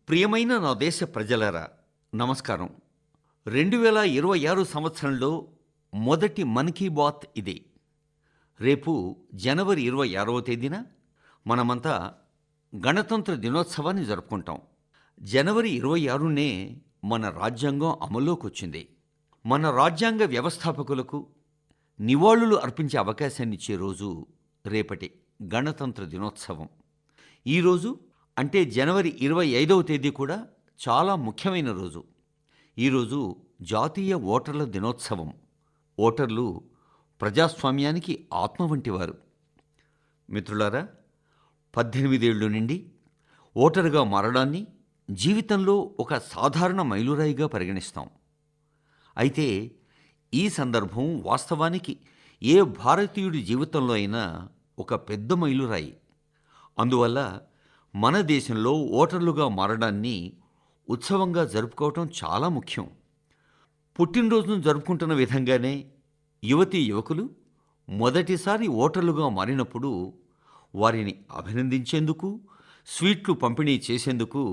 ప్రియమైన నా దేశ ప్రజలారా, నమస్కారం. 2026 సంవత్సరంలో మొదటి మన్ కీ బాత్ ఇదే. రేపు జనవరి 26వ తేదీన మనమంతా గణతంత్ర దినోత్సవాన్ని జరుపుకుంటాం. జనవరి 26నే మన రాజ్యాంగం అమల్లోకి వచ్చింది. మన రాజ్యాంగ వ్యవస్థాపకులకు నివాళులు అర్పించే అవకాశాన్ని ఇచ్చే రోజు రేపటి గణతంత్ర దినోత్సవం. ఈరోజు అంటే జనవరి 25వ తేదీ కూడా చాలా ముఖ్యమైన రోజు. ఈరోజు జాతీయ ఓటర్ల దినోత్సవం. ఓటర్లు ప్రజాస్వామ్యానికి ఆత్మ వంటివారు. మిత్రులారా, 18 ఏళ్ళు నిండి ఓటరుగా మారడాన్ని జీవితంలో ఒక సాధారణ మైలురాయిగా పరిగణిస్తాం. అయితే ఈ సందర్భం వాస్తవానికి ఏ భారతీయుడి జీవితంలో అయినా ఒక పెద్ద మైలురాయి. అందువల్ల మన దేశంలో ఓటర్లుగా మారడాన్ని ఉత్సవంగా జరుపుకోవటం చాలా ముఖ్యం. పుట్టినరోజును జరుపుకుంటున్న విధంగానే యువతీ యువకులు మొదటిసారి ఓటర్లుగా మారినప్పుడు వారిని అభినందించేందుకు, స్వీట్లు పంపిణీ చేసేందుకు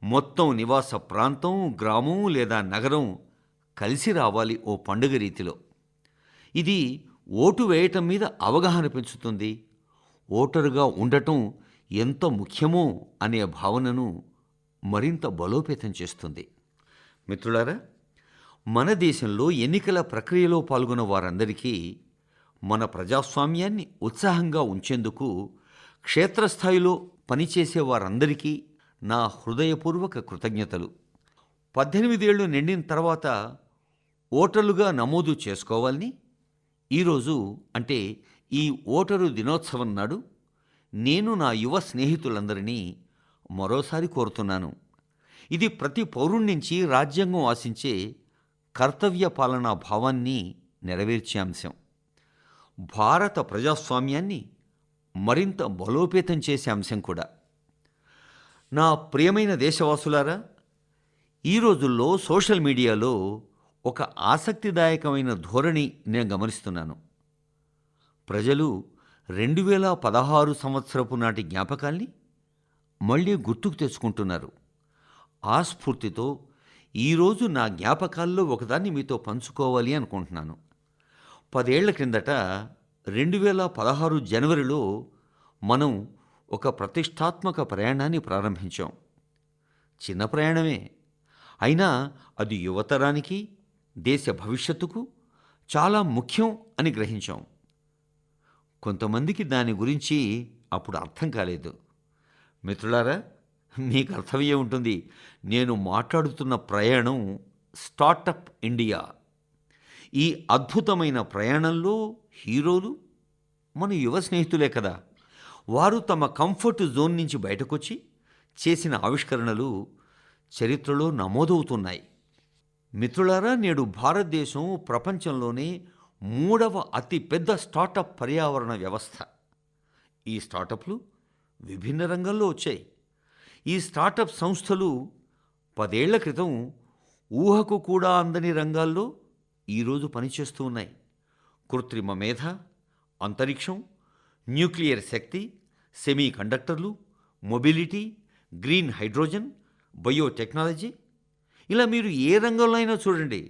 మొత్తం నివాస ప్రాంతం, గ్రామం లేదా నగరం కలిసి రావాలి ఓ పండుగ రీతిలో. ఇది ఓటు వేయటం మీద అవగాహన పెంచుతుంది. ఓటరుగా ఉండటం ఎంత ముఖ్యమో అనే భావనను మరింత బలోపేతం చేస్తుంది. మిత్రులారా, మన దేశంలో ఎన్నికల ప్రక్రియలో పాల్గొన్న వారందరికీ, మన ప్రజాస్వామ్యాన్ని ఉత్సాహంగా ఉంచేందుకు క్షేత్రస్థాయిలో పనిచేసే వారందరికీ నా హృదయపూర్వక కృతజ్ఞతలు. 18 ఏళ్లు నిండిన తర్వాత ఓటర్లుగా నమోదు చేసుకోవాలని ఈరోజు అంటే ఈ ఓటరు దినోత్సవం నాడు నేను నా యువ స్నేహితులందరినీ మరోసారి కోరుతున్నాను. ఇది ప్రతి పౌరుడి నుంచి రాజ్యాంగం ఆశించే కర్తవ్య పాలనా భావాన్ని నెరవేర్చే అంశం. భారత ప్రజాస్వామ్యాన్ని మరింత బలోపేతం చేసే అంశం కూడా. నా ప్రియమైన దేశవాసులారా, ఈ రోజుల్లో సోషల్ మీడియాలో ఒక ఆసక్తిదాయకమైన ధోరణి నేను గమనిస్తున్నాను. ప్రజలు 2016 సంవత్సరపు నాటి జ్ఞాపకాల్ని మళ్ళీ గుర్తుకు తెచ్చుకుంటున్నారు. ఆ స్ఫూర్తితో ఈరోజు నా జ్ఞాపకాల్లో ఒకదాన్ని మీతో పంచుకోవాలి అనుకుంటున్నాను. 10 ఏళ్ల క్రిందట 2016 జనవరిలో మనం ఒక ప్రతిష్టాత్మక ప్రయాణాన్ని ప్రారంభించాం. చిన్న ప్రయాణమే అయినా అది యువతరానికి, దేశ భవిష్యత్తుకు చాలా ముఖ్యం అని గ్రహించాం. కొంతమందికి దాని గురించి అప్పుడు అర్థం కాలేదు. మిత్రులారా, మీకు అర్థమయ్యే ఉంటుంది, నేను మాట్లాడుతున్న ప్రయాణం స్టార్టప్ ఇండియా. ఈ అద్భుతమైన ప్రయాణంలో హీరోలు మన యువ స్నేహితులే కదా. వారు తమ కంఫర్ట్ జోన్ నుంచి బయటకొచ్చి చేసిన ఆవిష్కరణలు చరిత్రలో నమోదవుతున్నాయి. మిత్రులారా, నేడు భారతదేశం ప్రపంచంలోనే 3వ అతిపెద్ద స్టార్టప్ పర్యావరణ వ్యవస్థ. ఈ స్టార్టప్లు విభిన్న రంగాల్లో వచ్చాయి. ఈ స్టార్టప్ సంస్థలు 10 ఏళ్ల క్రితం ఊహకు కూడా అందని రంగాల్లో ఈరోజు పనిచేస్తూ ఉన్నాయి. కృత్రిమ మేధ, అంతరిక్షం, న్యూక్లియర్ శక్తి, సెమీ కండక్టర్లు, మొబిలిటీ, గ్రీన్ హైడ్రోజన్, బయోటెక్నాలజీ, ఇలా మీరు ఏ రంగంలో అయినా చూడండి,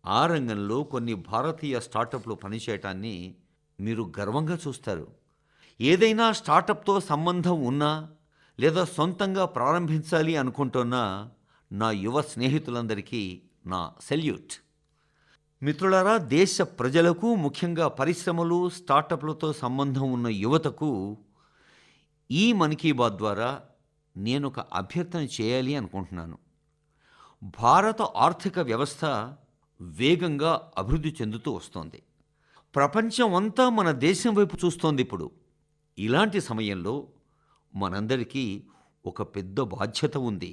ఆ రంగంలో కొన్ని భారతీయ స్టార్టప్లు పనిచేయటాన్ని మీరు గర్వంగా చూస్తారు. ఏదైనా స్టార్టప్తో సంబంధం ఉన్నా లేదా సొంతంగా ప్రారంభించాలి అనుకుంటున్న నా యువ స్నేహితులందరికీ నా సెల్యూట్. మిత్రులారా, దేశ ప్రజలకు, ముఖ్యంగా పరిశ్రమలు, స్టార్టప్లతో సంబంధం ఉన్న యువతకు ఈ మన్ కీ బాత్ ద్వారా నేను ఒక అభ్యర్థన చేయాలి అనుకుంటున్నాను. భారత ఆర్థిక వ్యవస్థ వేగంగా అభివృద్ధి చెందుతూ వస్తోంది. ప్రపంచం అంతా మన దేశం వైపు చూస్తోంది ఇప్పుడు. ఇలాంటి సమయంలో మనందరికీ ఒక పెద్ద బాధ్యత ఉంది.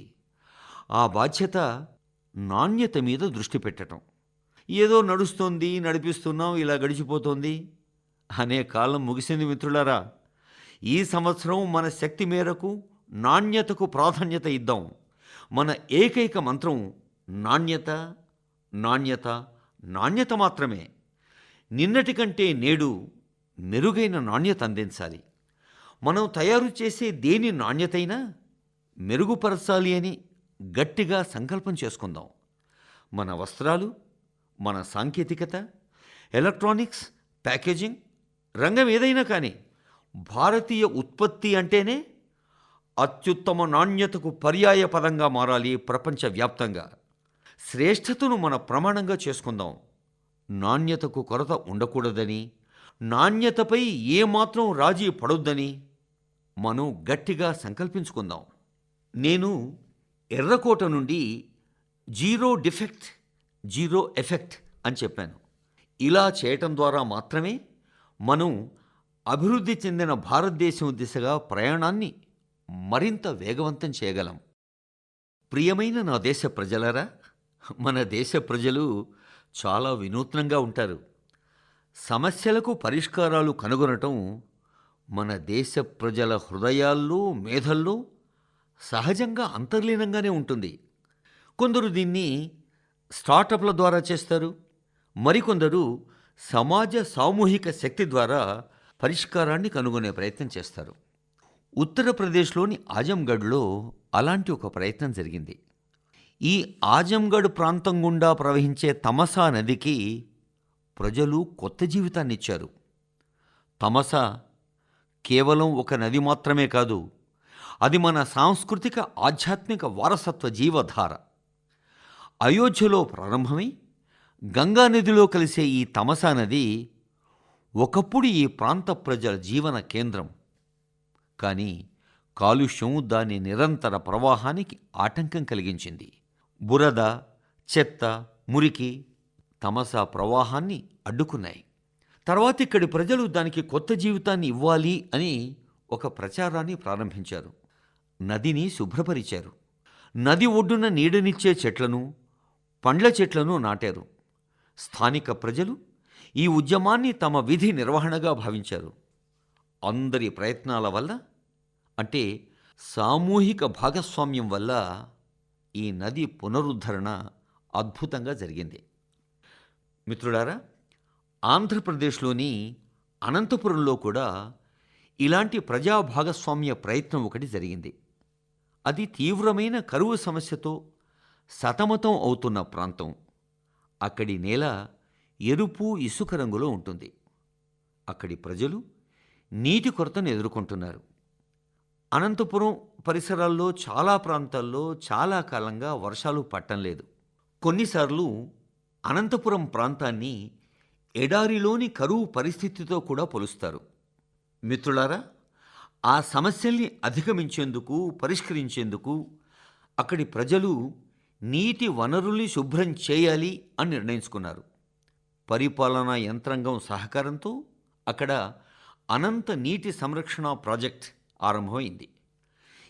ఆ బాధ్యత నాణ్యత మీద దృష్టి పెట్టడం. ఏదో నడుస్తోంది, నడిపిస్తున్నాం, ఇలా గడిచిపోతోంది అనే కాలం ముగిసింది మిత్రులారా. ఈ సంవత్సరం మన శక్తి మేరకు నాణ్యతకు ప్రాధాన్యత ఇద్దాం. మన ఏకైక మంత్రం నాణ్యత, నాణ్యత, నాణ్యత మాత్రమే. నిన్నటి కంటే నేడు మెరుగైన నాణ్యత అందించాలి. మనం తయారు చేసే దేని నాణ్యతైనా మెరుగుపరచాలి అని గట్టిగా సంకల్పం చేసుకుందాం. మన వస్త్రాలు, మన సాంకేతికత, ఎలక్ట్రానిక్స్, ప్యాకేజింగ్ రంగం ఏదైనా కానీ భారతీయ ఉత్పత్తి అంటేనే అత్యుత్తమ నాణ్యతకు పర్యాయ పదంగా మారాలి. ప్రపంచవ్యాప్తంగా శ్రేష్ఠతను మన ప్రమాణంగా చేసుకుందాం. నాణ్యతకు కొరత ఉండకూడదని, నాణ్యతపై ఏమాత్రం రాజీ పడొద్దని మనం గట్టిగా సంకల్పించుకుందాం. నేను ఎర్రకోట నుండి జీరో డిఫెక్ట్, జీరో ఎఫెక్ట్ అని చెప్పాను. ఇలా చేయటం ద్వారా మాత్రమే మనం అభివృద్ధి చెందిన భారతదేశం దిశగా ప్రయాణాన్ని మరింత వేగవంతం చేయగలం. ప్రియమైన నా దేశ ప్రజలారా, మన దేశ ప్రజలు చాలా వినూత్నంగా ఉంటారు. సమస్యలకు పరిష్కారాలు కనుగొనటం మన దేశ ప్రజల హృదయాల్లో, మేధల్లో సహజంగా అంతర్లీనంగానే ఉంటుంది. కొందరు దీన్ని స్టార్టప్ల ద్వారా చేస్తారు, మరికొందరు సమాజ సామూహిక శక్తి ద్వారా పరిష్కారాన్ని కనుగొనే ప్రయత్నం చేస్తారు. ఉత్తరప్రదేశ్లోని ఆజంగఢ్లో అలాంటి ఒక ప్రయత్నం జరిగింది. ఈ ఆజంగఢ్ ప్రాంతం గుండా ప్రవహించే తమసా నదికి ప్రజలు కొత్త జీవితాన్నిచ్చారు. తమసా కేవలం ఒక నది మాత్రమే కాదు, అది మన సాంస్కృతిక ఆధ్యాత్మిక వారసత్వ జీవధార. అయోధ్యలో ప్రారంభమై గంగా నదిలో కలిసే ఈ తమసా నది ఒకప్పుడు ఈ ప్రాంత ప్రజల జీవన కేంద్రం. కానీ కాలుష్యం దాని నిరంతర ప్రవాహానికి ఆటంకం కలిగించింది. బురద, చెత్త, మురికి తమసా ప్రవాహాన్ని అడ్డుకున్నాయి. తర్వాత ఇక్కడి ప్రజలు దానికి కొత్త జీవితాన్ని ఇవ్వాలి అని ఒక ప్రచారాన్ని ప్రారంభించారు. నదిని శుభ్రపరిచారు. నది ఒడ్డున నీడనిచ్చే చెట్లను, పండ్ల చెట్లను నాటారు. స్థానిక ప్రజలు ఈ ఉద్యమాన్ని తమ విధి నిర్వహణగా భావించారు. అందరి ప్రయత్నాల వల్ల, అంటే సామూహిక భాగస్వామ్యం వల్ల ఈ నది పునరుద్ధరణ అద్భుతంగా జరిగింది. మిత్రులారా, ఆంధ్రప్రదేశ్లోని అనంతపురంలో కూడా ఇలాంటి ప్రజా భాగస్వామ్య ప్రయత్నం ఒకటి జరిగింది. అది తీవ్రమైన కరువు సమస్యతో సతమతం అవుతున్న ప్రాంతం. అక్కడి నేల ఎరుపు, ఇసుక రంగులో ఉంటుంది. అక్కడి ప్రజలు నీటి కొరతను ఎదుర్కొంటున్నారు. అనంతపురం పరిసరాల్లో చాలా ప్రాంతాల్లో చాలా కాలంగా వర్షాలు పట్టం లేదు. కొన్నిసార్లు అనంతపురం ప్రాంతాన్ని ఎడారిలోని కరువు పరిస్థితితో కూడా పోలుస్తారు. మిత్రులారా, ఆ సమస్యల్ని అధిగమించేందుకు, పరిష్కరించేందుకు అక్కడి ప్రజలు నీటి వనరుల్ని శుభ్రం చేయాలి అని నిర్ణయించుకున్నారు. పరిపాలనా యంత్రాంగం సహకారంతో అక్కడ అనంత నీటి సంరక్షణ ప్రాజెక్ట్ ఆరంభమైంది.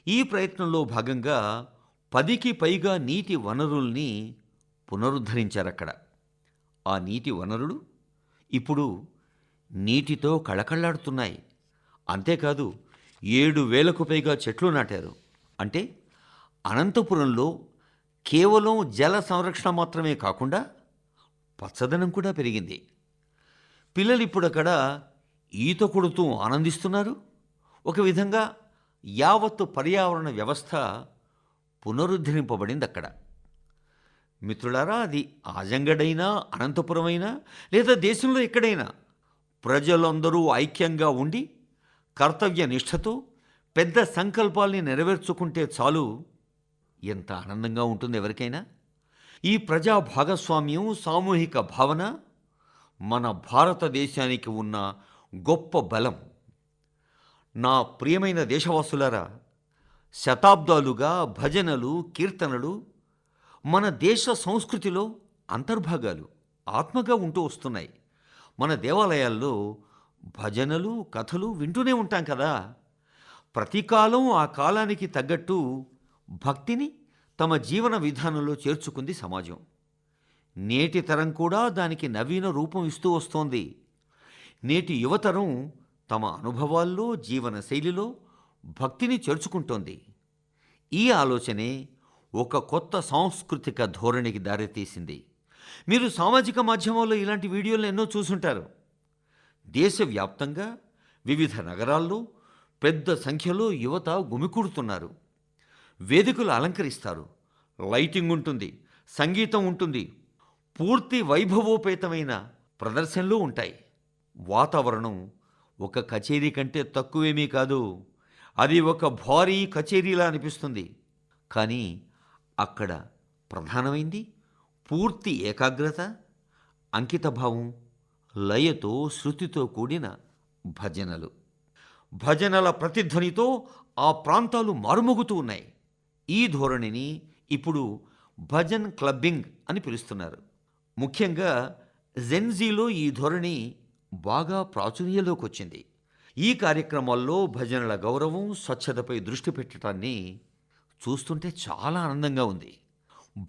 ఈ ప్రయత్నంలో భాగంగా 10కి పైగా నీటి వనరుల్ని పునరుద్ధరించారక్కడ. ఆ నీటి వనరులు ఇప్పుడు నీటితో కళకళలాడుతున్నాయి. అంతేకాదు 7,000కు పైగా చెట్లు నాటారు. అంటే అనంతపురంలో కేవలం జల సంరక్షణ మాత్రమే కాకుండా పచ్చదనం కూడా పెరిగింది. పిల్లలు ఇప్పుడు అక్కడ ఈత కొడుతూ ఆనందిస్తున్నారు. ఒక విధంగా యావత్తు పర్యావరణ వ్యవస్థ పునరుద్ధరింపబడింది అక్కడ. మిత్రులారా, అది ఆజంగఢైనా, అనంతపురమైనా లేదా దేశంలో ఎక్కడైనా ప్రజలందరూ ఐక్యంగా ఉండి కర్తవ్య నిష్ఠతో పెద్ద సంకల్పాల్ని నెరవేర్చుకుంటే చాలు, ఎంత ఆనందంగా ఉంటుంది ఎవరికైనా. ఈ ప్రజా భాగస్వామ్యం, సామూహిక భావన మన భారతదేశానికి ఉన్న గొప్ప బలం. నా ప్రియమైన దేశవాసులారా, శతాబ్దాలుగా భజనలు, కీర్తనలు మన దేశ సంస్కృతిలో అంతర్భాగాలు, ఆత్మగా ఉంటూ వస్తున్నాయి. మన దేవాలయాల్లో భజనలు, కథలు వింటూనే ఉంటాం కదా. ప్రతి కాలం ఆ కాలానికి తగ్గట్టు భక్తిని తమ జీవన విధానంలో చేర్చుకుంది సమాజం. నేటి తరం కూడా దానికి నవీన రూపం ఇస్తూ వస్తోంది. నేటి యువతరం తమ అనుభవాల్లో, జీవన శైలిలో భక్తిని చేర్చుకుంటోంది. ఈ ఆలోచనే ఒక కొత్త సాంస్కృతిక ధోరణికి దారితీసింది. మీరు సామాజిక మాధ్యమాల్లో ఇలాంటి వీడియోలు ఎన్నో చూసుంటారు. దేశవ్యాప్తంగా వివిధ నగరాల్లో పెద్ద సంఖ్యలో యువత గుమికూడుతున్నారు. వేదికలు అలంకరిస్తారు, లైటింగ్ ఉంటుంది, సంగీతం ఉంటుంది, పూర్తి వైభవోపేతమైన ప్రదర్శనలు ఉంటాయి. వాతావరణం ఒక కచేరీ కంటే తక్కువేమీ కాదు. అది ఒక భారీ కచేరీలా అనిపిస్తుంది. కానీ అక్కడ ప్రధానమైంది పూర్తి ఏకాగ్రత, అంకితభావం, లయతో శృతితో కూడిన భజనలు. భజనల ప్రతిధ్వనితో ఆ ప్రాంతాలు మారుమోగుతూ ఉన్నాయి. ఈ ధోరణిని ఇప్పుడు భజన్ క్లబ్బింగ్ అని పిలుస్తున్నారు. ముఖ్యంగా జెన్జీలో ఈ ధోరణి బాగా ప్రాచుర్యంలోకి వచ్చింది. ఈ కార్యక్రమాల్లో భజనల గౌరవం, స్వచ్ఛతపై దృష్టి పెట్టడాన్ని చూస్తుంటే చాలా ఆనందంగా ఉంది.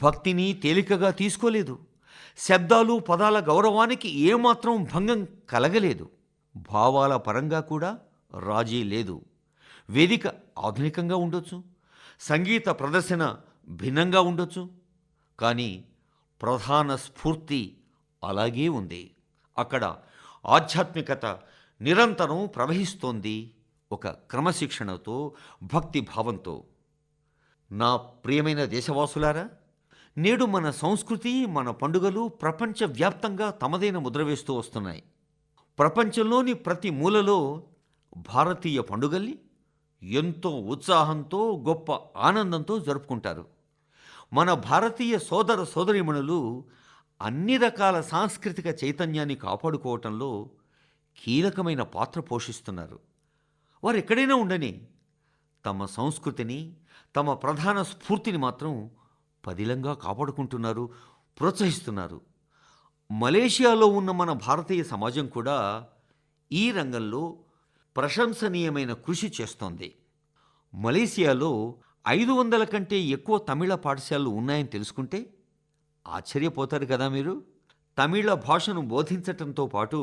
భక్తిని తేలికగా తీసుకోలేదు. శబ్దాలు, పదాల గౌరవానికి ఏమాత్రం భంగం కలగలేదు. భావాల పరంగా కూడా రాజీ లేదు. వేదిక ఆధునికంగా ఉండొచ్చు, సంగీత ప్రదర్శన భిన్నంగా ఉండొచ్చు, కానీ ప్రధాన స్ఫూర్తి అలాగే ఉంది. అక్కడ ఆధ్యాత్మికత నిరంతరం ప్రవహిస్తోంది, ఒక క్రమశిక్షణతో, భక్తి భావంతో. నా ప్రియమైన దేశవాసులారా, నేడు మన సంస్కృతి, మన పండుగలు ప్రపంచవ్యాప్తంగా తమదైన ముద్ర వేస్తూ వస్తున్నాయి. ప్రపంచంలోని ప్రతి మూలలో భారతీయ పండుగల్ని ఎంతో ఉత్సాహంతో, గొప్ప ఆనందంతో జరుపుకుంటారు. మన భారతీయ సోదర సోదరీమణులు అన్ని రకాల సాంస్కృతిక చైతన్యాన్ని కాపాడుకోవటంలో కీలకమైన పాత్ర పోషిస్తున్నారు. వారు ఎక్కడైనా ఉండని తమ సంస్కృతిని, తమ ప్రధాన స్ఫూర్తిని మాత్రం పదిలంగా కాపాడుకుంటున్నారు, ప్రోత్సహిస్తున్నారు. మలేషియాలో ఉన్న మన భారతీయ సమాజం కూడా ఈ రంగంలో ప్రశంసనీయమైన కృషి చేస్తోంది. మలేషియాలో 500 కంటే ఎక్కువ తమిళ పాఠశాలలు ఉన్నాయని తెలుసుకుంటే ఆశ్చర్యపోతారు కదా మీరు. తమిళ భాషను బోధించటంతో పాటు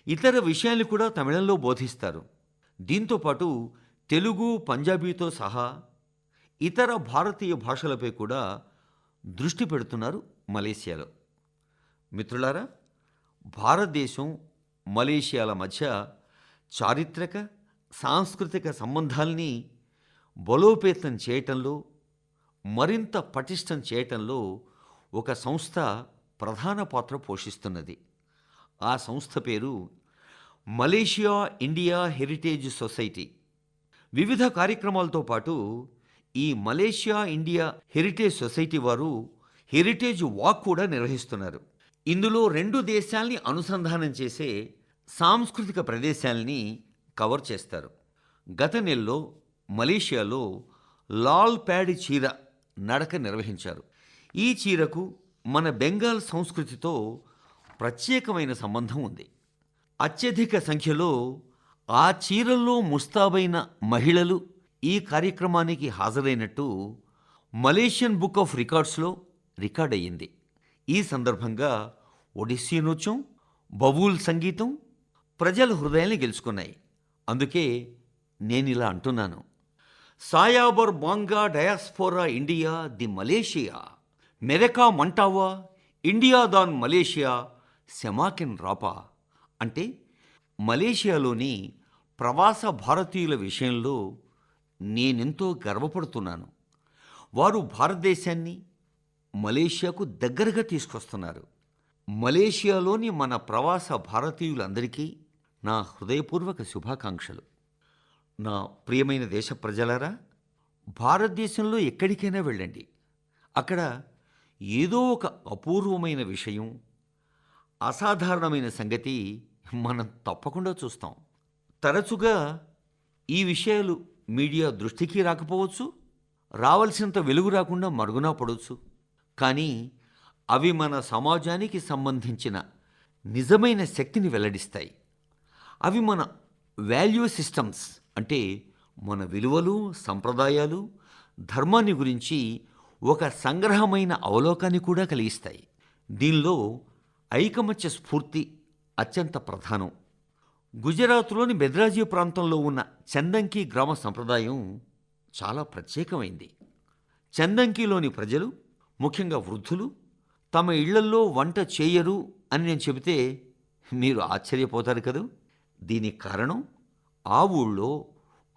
ఇతర విషయాలు కూడా తమిళంలో బోధిస్తారు. దీంతోపాటు తెలుగు, పంజాబీతో సహా ఇతర భారతీయ భాషలపై కూడా దృష్టి పెడుతున్నారు మలేషియాలో. మిత్రులారా, భారతదేశం, మలేషియాల మధ్య చారిత్రక, సాంస్కృతిక సంబంధాల్ని బలోపేతం చేయటంలో, మరింత పటిష్టం చేయటంలో ఒక సంస్థ ప్రధాన పాత్ర పోషిస్తున్నది. ఆ సంస్థ పేరు మలేషియా ఇండియా హెరిటేజ్ సొసైటీ. వివిధ కార్యక్రమాలతో పాటు ఈ మలేషియా ఇండియా హెరిటేజ్ సొసైటీ వారు హెరిటేజ్ వాక్ కూడా నిర్వహిస్తున్నారు. ఇందులో 2 దేశాల్ని అనుసంధానం చేసే సాంస్కృతిక ప్రదేశాల్ని కవర్ చేస్తారు. గత నెలలో మలేషియాలో లాల్ ప్యాడ్ చీర నడక నిర్వహించారు. ఈ చీరకు మన బెంగాల్ సంస్కృతితో ప్రత్యేకమైన సంబంధం ఉంది. అత్యధిక సంఖ్యలో ఆ చీరల్లో ముస్తాబైన మహిళలు ఈ కార్యక్రమానికి హాజరైనట్టు మలేషియన్ బుక్ ఆఫ్ రికార్డ్స్లో రికార్డ్ అయ్యింది. ఈ సందర్భంగా ఒడిస్సీ నృత్యం, బబూల్ సంగీతం ప్రజల హృదయాన్ని గెలుచుకున్నాయి. అందుకే నేనిలా అంటున్నాను, సాయాబర్ బాంగా డయాస్పోరా ఇండియా ది మలేషియా, మెరకా మంటావా ఇండియా దాన్ మలేషియా సెమాకిన్ రాపా. అంటే మలేషియాలోని ప్రవాస భారతీయుల విషయంలో నేనెంతో గర్వపడుతున్నాను. వారు భారతదేశాన్ని మలేషియాకు దగ్గరగా తీసుకొస్తున్నారు. మలేషియాలోని మన ప్రవాస భారతీయులందరికీ నా హృదయపూర్వక శుభాకాంక్షలు. నా ప్రియమైన దేశ ప్రజలారా, భారతదేశంలో ఎక్కడికైనా వెళ్ళండి, అక్కడ ఏదో ఒక అపూర్వమైన విషయం, అసాధారణమైన సంగతి మనం తప్పకుండా చూస్తాం. తరచుగా ఈ విషయాలు మీడియా దృష్టికి రాకపోవచ్చు, రావాల్సినంత వెలుగు రాకుండా మరుగున పడవచ్చు. కానీ అవి మన సమాజానికి సంబంధించిన నిజమైన శక్తిని వెల్లడిస్తాయి. అవి మన వాల్యూ సిస్టమ్స్, అంటే మన విలువలు, సంప్రదాయాలు, ధర్మాన్ని గురించి ఒక సంగ్రహమైన అవలోకాన్ని కూడా కలిగిస్తాయి. దీనిలో ఐకమత్య స్ఫూర్తి అత్యంత ప్రధానం. గుజరాత్లోని బెద్రాజీ ప్రాంతంలో ఉన్న చందంకి గ్రామ సంప్రదాయం చాలా ప్రత్యేకమైంది. చందంకిలోని ప్రజలు, ముఖ్యంగా వృద్ధులు, తమ ఇళ్లల్లో వంట చేయరు అని నేను చెబితే మీరు ఆశ్చర్యపోతారు కదూ. దీనికి కారణం, ఆ ఊళ్ళో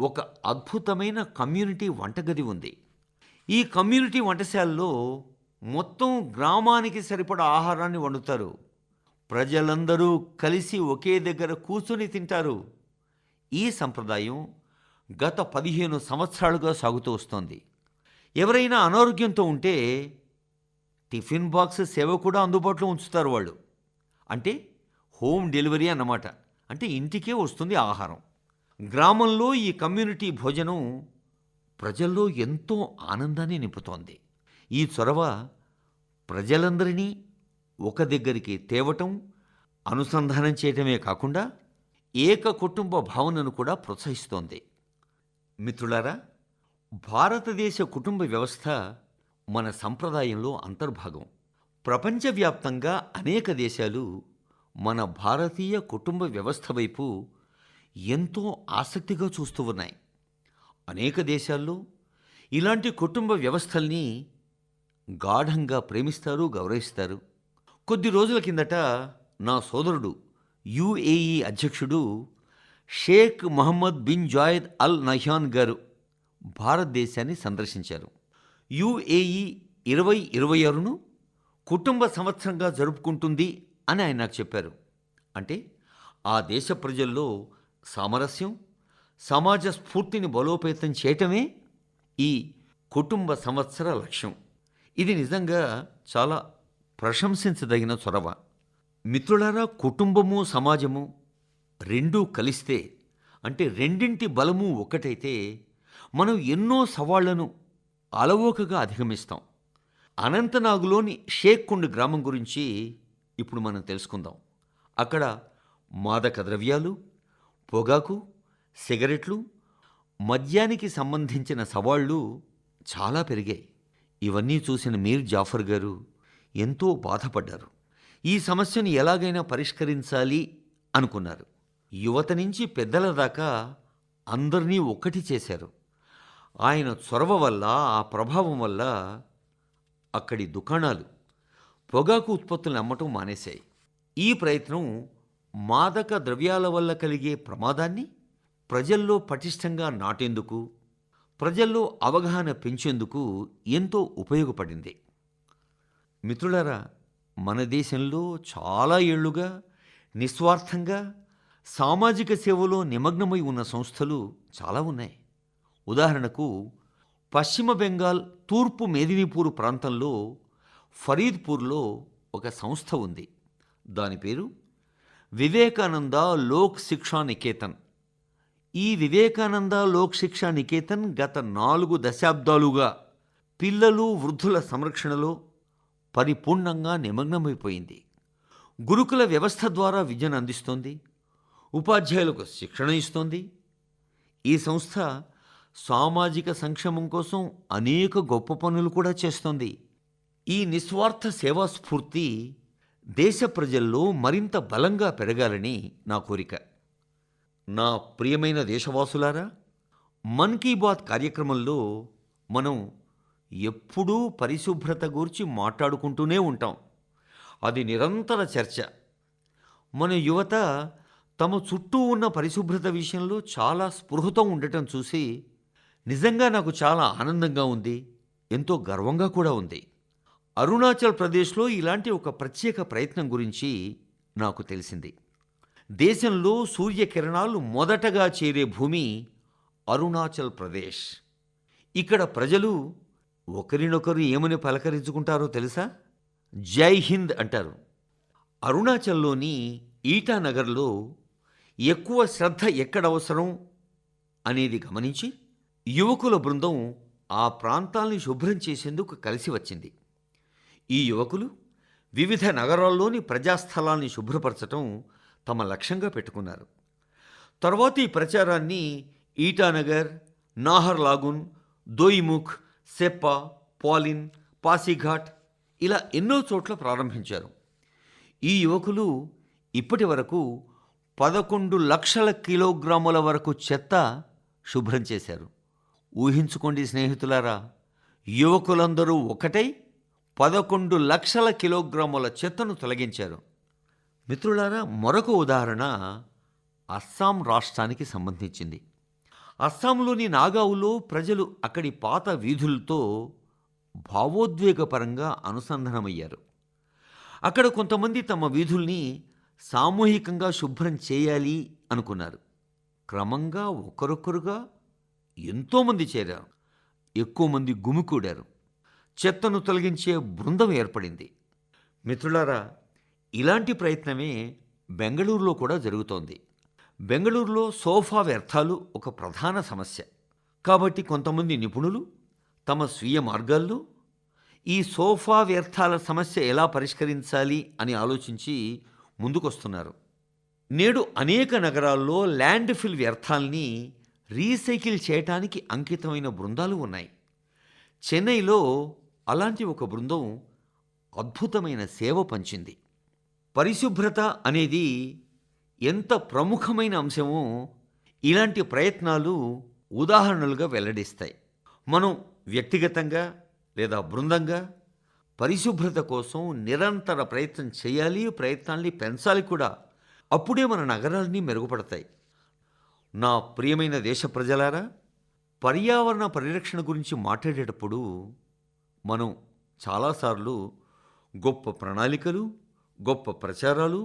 ఒక అద్భుతమైన కమ్యూనిటీ వంటగది ఉంది. ఈ కమ్యూనిటీ వంటశాలలో మొత్తం గ్రామానికి సరిపడా ఆహారాన్ని వండుతారు. ప్రజలందరూ కలిసి ఒకే దగ్గర కూర్చొని తింటారు. ఈ సంప్రదాయం గత 15 సంవత్సరాలుగా సాగుతూ వస్తోంది. ఎవరైనా అనారోగ్యంతో ఉంటే టిఫిన్ బాక్స్ సేవ కూడా అందుబాటులో ఉంచుతారు వాళ్ళు. అంటే హోమ్ డెలివరీ అన్నమాట. అంటే ఇంటికే వస్తుంది ఆహారం. గ్రామంలో ఈ కమ్యూనిటీ భోజనం ప్రజల్లో ఎంతో ఆనందాన్ని నింపుతోంది. ఈ చొరవ ప్రజలందరినీ ఒక దగ్గరికి తేవటం, అనుసంధానం చేయటమే కాకుండా ఏక కుటుంబ భావనను కూడా ప్రోత్సహిస్తోంది. మిత్రులారా, భారతదేశ కుటుంబ వ్యవస్థ మన సంప్రదాయంలో అంతర్భాగం. ప్రపంచవ్యాప్తంగా అనేక దేశాలు మన భారతీయ కుటుంబ వ్యవస్థ వైపు ఎంతో ఆసక్తిగా చూస్తూ ఉన్నాయి. అనేక దేశాల్లో ఇలాంటి కుటుంబ వ్యవస్థల్ని గాఢంగా ప్రేమిస్తారు, గౌరవిస్తారు. కొద్ది రోజుల కిందట నా సోదరుడు యుఏఈ అధ్యక్షుడు Sheikh Mohammed bin Zayed Al Nahyan గారు భారతదేశాన్ని సందర్శించారు. యుఏఈ 2026ను కుటుంబ సంవత్సరంగా జరుపుకుంటుంది అని ఆయన నాకు చెప్పారు. అంటే ఆ దేశ ప్రజల్లో సామరస్యం, సమాజ స్ఫూర్తిని బలోపేతం చేయటమే ఈ కుటుంబ సంవత్సర లక్ష్యం. ఇది నిజంగా చాలా ప్రశంసించదగిన చొరవ. మిత్రులారా, కుటుంబము సమాజము రెండూ కలిస్తే, అంటే రెండింటి బలము ఒకటైతే మనం ఎన్నో సవాళ్లను అలవోకగా అధిగమిస్తాం. అనంతనాగులోని షేక్ కుండ్ గ్రామం గురించి ఇప్పుడు మనం తెలుసుకుందాం. అక్కడ మాదక ద్రవ్యాలు, పొగాకు, సిగరెట్లు, మద్యానికి సంబంధించిన సవాళ్లు చాలా పెరిగాయి. ఇవన్నీ చూసిన మీర్ జాఫర్ గారు ఎంతో బాధపడ్డారు. ఈ సమస్యను ఎలాగైనా పరిష్కరించాలి అనుకున్నారు. యువత నుంచి పెద్దల దాకా అందరినీ ఒక్కటి చేశారు. ఆయన చొరవ వల్ల, ఆ ప్రభావం వల్ల అక్కడి దుకాణాలు పొగాకు ఉత్పత్తులను అమ్మటం మానేశాయి. ఈ ప్రయత్నం మాదక ద్రవ్యాల వల్ల కలిగే ప్రమాదాన్ని ప్రజల్లో పటిష్టంగా నాటేందుకు, ప్రజల్లో అవగాహన పెంచేందుకు ఎంతో ఉపయోగపడింది. మిత్రులారా, మన దేశంలో చాలా ఏళ్లుగా నిస్వార్థంగా సామాజిక సేవలో నిమగ్నమై ఉన్న సంస్థలు చాలా ఉన్నాయి. ఉదాహరణకు పశ్చిమ బెంగాల్ తూర్పు మేదినీపూర్ ప్రాంతంలో ఫరీద్పూర్లో ఒక సంస్థ ఉంది. దాని పేరు వివేకానంద లోక్ శిక్షా నికేతన్. ఈ వివేకానంద లోక్ శిక్షా నికేతన్ గత 4 దశాబ్దాలుగా పిల్లలు, వృద్ధుల సంరక్షణలో పరిపూర్ణంగా నిమగ్నమైపోయింది. గురుకుల వ్యవస్థ ద్వారా విద్యను అందిస్తోంది, ఉపాధ్యాయులకు శిక్షణ ఇస్తోంది. ఈ సంస్థ సామాజిక సంక్షేమం కోసం అనేక గొప్ప పనులు కూడా చేస్తోంది. ఈ నిస్వార్థ సేవా స్ఫూర్తి దేశ ప్రజల్లో మరింత బలంగా పెరగాలని నా కోరిక. నా ప్రియమైన దేశవాసులారా, మన్ కీ బాత్ కార్యక్రమంలో మనం ఎప్పుడూ పరిశుభ్రత గురించి మాట్లాడుకుంటూనే ఉంటాం. అది నిరంతర చర్చ. మన యువత తమ చుట్టూ ఉన్న పరిశుభ్రత విషయంలో చాలా స్పృహతో ఉండటం చూసి నిజంగా నాకు చాలా ఆనందంగా ఉంది, ఎంతో గర్వంగా కూడా ఉంది. అరుణాచల్ ప్రదేశ్లో ఇలాంటి ఒక ప్రత్యేక ప్రయత్నం గురించి నాకు తెలిసింది. దేశంలో సూర్యకిరణాలు మొదటగా చేరే భూమి అరుణాచల్ ప్రదేశ్. ఇక్కడ ప్రజలు ఒకరినొకరు ఏమని పలకరించుకుంటారో తెలుసా? జై హింద్ అంటారు. అరుణాచల్లోని ఈటానగర్లో ఎక్కువ శ్రద్ధ ఎక్కడ అవసరం అనేది గమనించి యువకుల బృందం ఆ ప్రాంతాల్ని శుభ్రం చేసేందుకు కలిసి వచ్చింది. ఈ యువకులు వివిధ నగరాల్లోని ప్రజాస్థలాల్ని శుభ్రపరచటం తమ లక్ష్యంగా పెట్టుకున్నారు. తర్వాత ఈ ప్రచారాన్ని ఈటానగర్, నాహర్ లాగున్, దోయిముఖ్, సెప్పా, పాలిన్, పాసిఘాట్ ఇలా ఎన్నో చోట్ల ప్రారంభించారు. ఈ యువకులు ఇప్పటి వరకు 11 లక్షల కిలోగ్రాముల వరకు చెత్త శుభ్రం చేశారు. ఊహించుకోండి స్నేహితులారా, యువకులందరూ ఒకటై 11 లక్షల కిలోగ్రాముల చెత్తను తొలగించారు. మిత్రులారా, మరొక ఉదాహరణ అస్సాం రాష్ట్రానికి సంబంధించింది. అస్సాంలోని నాగావులో ప్రజలు అక్కడి పాత వీధులతో భావోద్వేగపరంగా అనుసంధానమయ్యారు. అక్కడ కొంతమంది తమ వీధుల్ని సామూహికంగా శుభ్రం చేయాలి అనుకున్నారు. క్రమంగా ఒకరొకరుగా ఎంతోమంది చేరారు. ఎక్కువ మంది గుమికూడారు. చెత్తను తొలగించే బృందం ఏర్పడింది. మిత్రులారా, ఇలాంటి ప్రయత్నమే బెంగళూరులో కూడా జరుగుతోంది. బెంగళూరులో సోఫా వ్యర్థాలు ఒక ప్రధాన సమస్య. కాబట్టి కొంతమంది నిపుణులు తమ స్వీయ మార్గాల్లో ఈ సోఫా వ్యర్థాల సమస్య ఎలా పరిష్కరించాలి అని ఆలోచించి ముందుకొస్తున్నారు. నేడు అనేక నగరాల్లో ల్యాండ్ ఫిల్ వ్యర్థాల్ని రీసైకిల్ చేయటానికి అంకితమైన బృందాలు ఉన్నాయి. చెన్నైలో అలాంటి ఒక బృందం అద్భుతమైన సేవ పంచింది. పరిశుభ్రత అనేది ఎంత ప్రముఖమైన అంశమో ఇలాంటి ప్రయత్నాలు ఉదాహరణలుగా వెల్లడిస్తాయి. మనం వ్యక్తిగతంగా లేదా బృందంగా పరిశుభ్రత కోసం నిరంతర ప్రయత్నం చేయాలి, ప్రయత్నాల్ని పెంచాలి కూడా. అప్పుడే మన నగరాల్ని మెరుగుపడతాయి. నా ప్రియమైన దేశ ప్రజలారా, పర్యావరణ పరిరక్షణ గురించి మాట్లాడేటప్పుడు మనం చాలాసార్లు గొప్ప ప్రణాళికలు, గొప్ప ప్రచారాలు,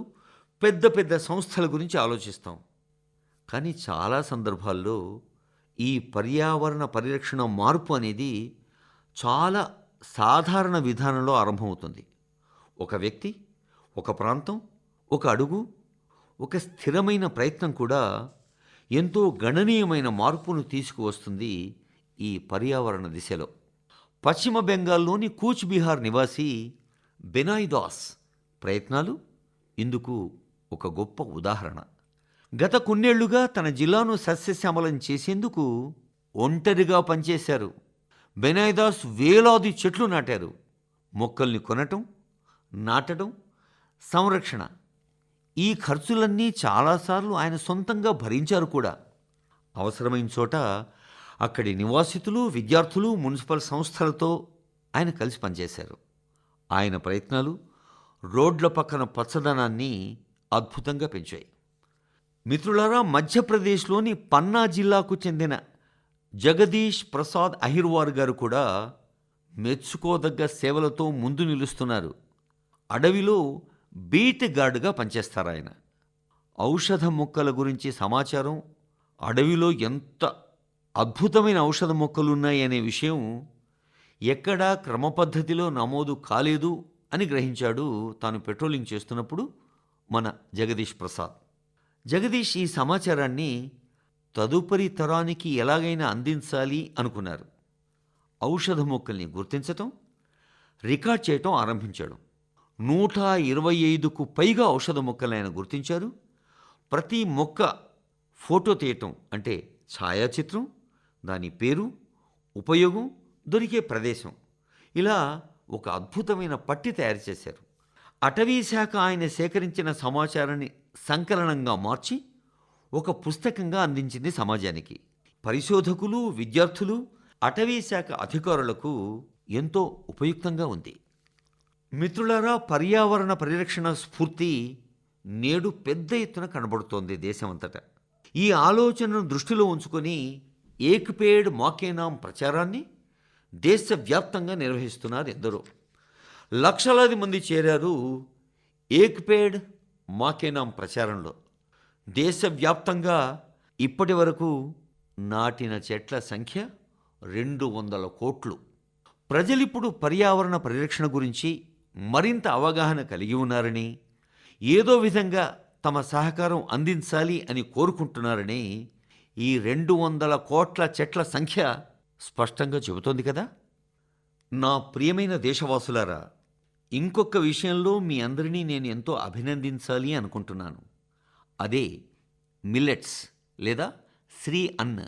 పెద్ద పెద్ద సంస్థల గురించి ఆలోచిస్తాం. కానీ చాలా సందర్భాల్లో ఈ పర్యావరణ పరిరక్షణ మార్పు అనేది చాలా సాధారణ విధానంలో ఆరంభమవుతుంది. ఒక వ్యక్తి, ఒక ప్రాంతం, ఒక అడుగు, ఒక స్థిరమైన ప్రయత్నం కూడా ఎంతో గణనీయమైన మార్పును తీసుకువస్తుంది ఈ పర్యావరణ దిశలో. పశ్చిమ బెంగాల్లోని కూచ్ బిహార్ నివాసి బెనాయ్ దాస్ ప్రయత్నాలు ఇందుకు ఒక గొప్ప ఉదాహరణ. గత కొన్నేళ్లుగా తన జిల్లాను సస్యశ్యామలం చేసేందుకు ఒంటరిగా పనిచేశారు. బెనాయ్ దాస్ వేలాది చెట్లు నాటారు. మొక్కల్ని కొనటం, నాటడం, సంరక్షణ, ఈ ఖర్చులన్నీ చాలాసార్లు ఆయన సొంతంగా భరించారు కూడా. అవసరమైన చోట అక్కడి నివాసితులు, విద్యార్థులు, మున్సిపల్ సంస్థలతో ఆయన కలిసి పనిచేశారు. ఆయన ప్రయత్నాలు రోడ్ల పక్కన పచ్చదనాన్ని అద్భుతంగా పెంచాయి. మిత్రులారా, మధ్యప్రదేశ్లోని పన్నా జిల్లాకు చెందిన జగదీష్ ప్రసాద్ అహిర్వార్ గారు కూడా మెచ్చుకోదగ్గ సేవలతో ముందు నిలుస్తున్నారు. అడవిలో బీట్ గార్డుగా పనిచేస్తారు ఆయన. ఔషధ మొక్కల గురించి సమాచారం, అడవిలో ఎంత అద్భుతమైన ఔషధ మొక్కలు ఉన్నాయి అనే విషయం ఎక్కడా క్రమపద్ధతిలో నమోదు కాలేదు అని గ్రహించాడు తాను పెట్రోలింగ్ చేస్తున్నప్పుడు మన జగదీష్ ప్రసాద్. జగదీష్ ఈ సమాచారాన్ని తదుపరి తరానికి ఎలాగైనా అందించాలి అనుకున్నారు. ఔషధ మొక్కల్ని గుర్తించటం, రికార్డ్ చేయటం ఆరంభించాడు. 125కు పైగా ఔషధ మొక్కలను ఆయన గుర్తించారు. ప్రతి మొక్క ఫోటో తీయటం, అంటే ఛాయాచిత్రం, దాని పేరు, ఉపయోగం, దొరికే ప్రదేశం, ఇలా ఒక అద్భుతమైన పట్టి తయారు చేశారు. అటవీ శాఖ ఆయన సేకరించిన సమాచారాన్ని సంకలనంగా మార్చి ఒక పుస్తకంగా అందించింది సమాజానికి. పరిశోధకులు, విద్యార్థులు, అటవీ శాఖ అధికారులకు ఎంతో ఉపయుక్తంగా ఉంది. మిత్రులారా, పర్యావరణ పరిరక్షణ స్ఫూర్తి నేడు పెద్ద ఎత్తున కనబడుతోంది దేశమంతటా. ఈ ఆలోచనను దృష్టిలో ఉంచుకొని ఏక్ పేడ్ మాకే నామ్ ప్రచారాన్ని దేశవ్యాప్తంగా నిర్వహిస్తున్నారు ఎందరో. లక్షలాది మంది చేరారు ఏక్ పేడ్ మాకే నామ్ ప్రచారంలో. దేశవ్యాప్తంగా ఇప్పటి వరకు నాటిన చెట్ల సంఖ్య 200 కోట్లు. ప్రజలిప్పుడు పర్యావరణ పరిరక్షణ గురించి మరింత అవగాహన కలిగి ఉన్నారని, ఏదో విధంగా తమ సహకారం అందించాలి అని కోరుకుంటున్నారని ఈ 200 కోట్ల చెట్ల సంఖ్య స్పష్టంగా చెబుతోంది కదా. నా ప్రియమైన దేశవాసులారా, ఇంకొక విషయంలో మీ అందరినీ నేను ఎంతో అభినందించాలి అనుకుంటున్నాను. అదే మిల్లెట్స్ లేదా శ్రీ అన్న.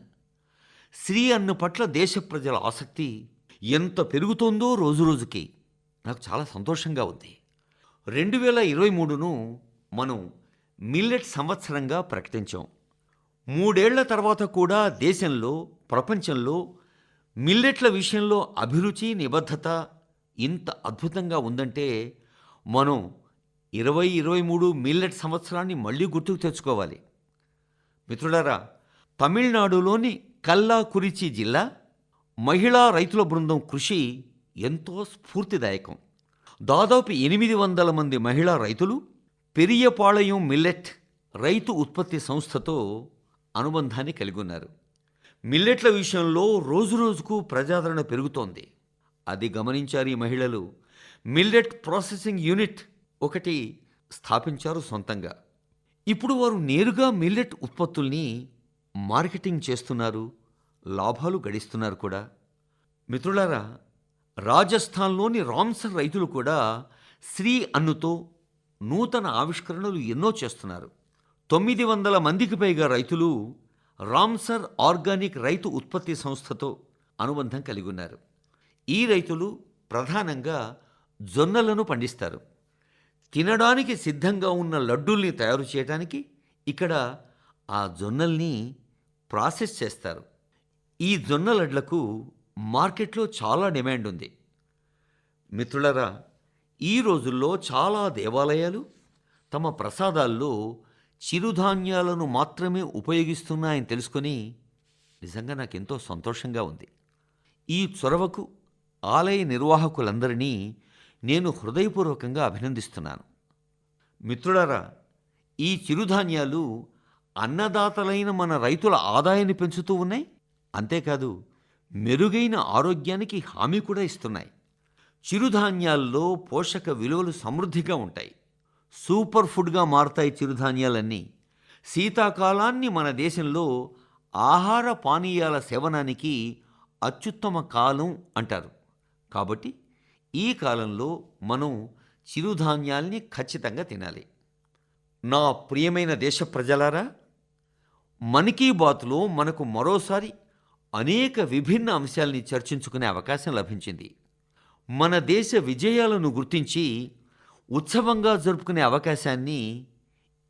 శ్రీ అన్న పట్ల దేశ ప్రజల ఆసక్తి ఎంత పెరుగుతోందో రోజురోజుకి నాకు చాలా సంతోషంగా ఉంది. 2023ను మనం మిల్లెట్ సంవత్సరంగా ప్రకటించాం. 3 ఏళ్ల తర్వాత కూడా దేశంలో, ప్రపంచంలో మిల్లెట్ల విషయంలో అభిరుచి, నిబద్ధత ఇంత అద్భుతంగా ఉందంటే మనం 2023 మిల్లెట్ సంవత్సరాన్ని మళ్ళీ గుర్తుకు తెచ్చుకోవాలి. మిత్రులారా, తమిళనాడులోని కల్లాకురిచి జిల్లా మహిళా రైతుల బృందం కృషి ఎంతో స్ఫూర్తిదాయకం. దాదాపు 800 మంది మహిళా రైతులు పెరియపాళయం మిల్లెట్ రైతు ఉత్పత్తి సంస్థతో అనుబంధాన్ని కలిగి ఉన్నారు. మిల్లెట్ల విషయంలో రోజురోజుకు ప్రజాదరణ పెరుగుతోంది. అది గమనించారు ఈ మహిళలు. మిల్లెట్ ప్రాసెసింగ్ యూనిట్ ఒకటి స్థాపించారు సొంతంగా. ఇప్పుడు వారు నేరుగా మిల్లెట్ ఉత్పత్తుల్ని మార్కెటింగ్ చేస్తున్నారు, లాభాలు గడిస్తున్నారు కూడా. మిత్రులారా, రాజస్థాన్లోని రామ్సర్ రైతులు కూడా శ్రీ అన్నుతో నూతన ఆవిష్కరణలు ఎన్నో చేస్తున్నారు. 900 మందికి పైగా రైతులు రామ్సర్ ఆర్గానిక్ రైతు ఉత్పత్తి సంస్థతో అనుబంధం కలిగి ఉన్నారు. ఈ రైతులు ప్రధానంగా జొన్నలను పండిస్తారు. తినడానికి సిద్ధంగా ఉన్న లడ్డూల్ని తయారు చేయడానికి ఇక్కడ ఆ జొన్నల్ని ప్రాసెస్ చేస్తారు. ఈ జొన్న లడ్లకు మార్కెట్లో చాలా డిమాండ్ ఉంది. మిత్రులారా, ఈ రోజుల్లో చాలా దేవాలయాలు తమ ప్రసాదాల్లో చిరుధాన్యాలను మాత్రమే ఉపయోగిస్తున్నాయని తెలుసుకొని నిజంగా నాకెంతో సంతోషంగా ఉంది. ఈ చొరవకు ఆలయ నిర్వాహకులందరినీ నేను హృదయపూర్వకంగా అభినందిస్తున్నాను. మిత్రులారా, ఈ చిరుధాన్యాలు అన్నదాతలైన మన రైతుల ఆదాయాన్ని పెంచుతూ ఉన్నాయి. అంతేకాదు మెరుగైన ఆరోగ్యానికి హామీ కూడా ఇస్తున్నాయి. చిరుధాన్యాల్లో పోషక విలువలు సమృద్ధిగా ఉంటాయి. సూపర్ ఫుడ్గా మారతాయి చిరుధాన్యాలన్నీ. శీతాకాలాన్ని మన దేశంలో ఆహార పానీయాల సేవనానికి అత్యుత్తమ కాలం అంటారు. కాబట్టి ఈ కాలంలో మనం చిరుధాన్యాల్ని ఖచ్చితంగా తినాలి. నా ప్రియమైన దేశ ప్రజలారా, మన్ కీ బాత్లో మనకు మరోసారి అనేక విభిన్న అంశాల్ని చర్చించుకునే అవకాశం లభించింది. మన దేశ విజయాలను గుర్తించి ఉత్సవంగా జరుపుకునే అవకాశాన్ని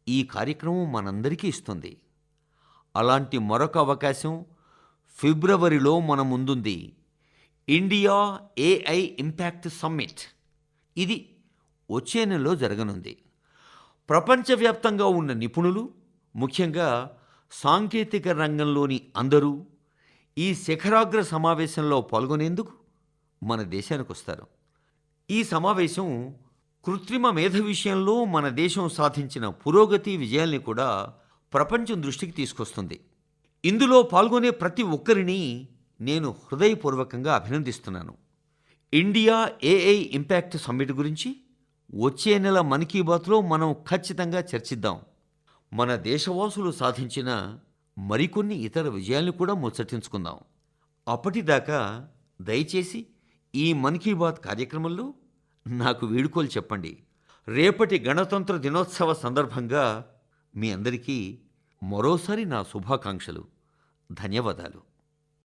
ఈ కార్యక్రమం మనందరికీ ఇస్తుంది. అలాంటి మరొక అవకాశం ఫిబ్రవరిలో మన ముందుంది. India AI impact summit. ఇది వచ్చే నెలలో జరగనుంది. ప్రపంచవ్యాప్తంగా ఉన్న నిపుణులు, ముఖ్యంగా సాంకేతిక రంగంలోని అందరూ ఈ శిఖరాగ్ర సమావేశంలో పాల్గొనేందుకు మన దేశానికి వస్తారు. ఈ సమావేశం కృత్రిమ మేధ విషయంలో మన దేశం సాధించిన పురోగతి విజయాల్ని కూడా ప్రపంచం దృష్టికి తీసుకొస్తుంది. ఇందులో పాల్గొనే ప్రతి ఒక్కరిని నేను హృదయపూర్వకంగా అభినందిస్తున్నాను. ఇండియా ఏఐ ఇంపాక్ట్ సమ్మిట్ గురించి వచ్చే నెల మన్ కీ బాత్లో మనం ఖచ్చితంగా చర్చిద్దాం. మన దేశవాసులు సాధించిన మరికొన్ని ఇతర విజయాలను కూడా ముచ్చటించుకుందాం. అప్పటిదాకా దయచేసి ఈ మన్ కీ బాత్ కార్యక్రమంలో నాకు వీడుకోలు చెప్పండి. రేపటి గణతంత్ర దినోత్సవ సందర్భంగా మీ అందరికీ మరోసారి నా శుభాకాంక్షలు. ధన్యవాదాలు.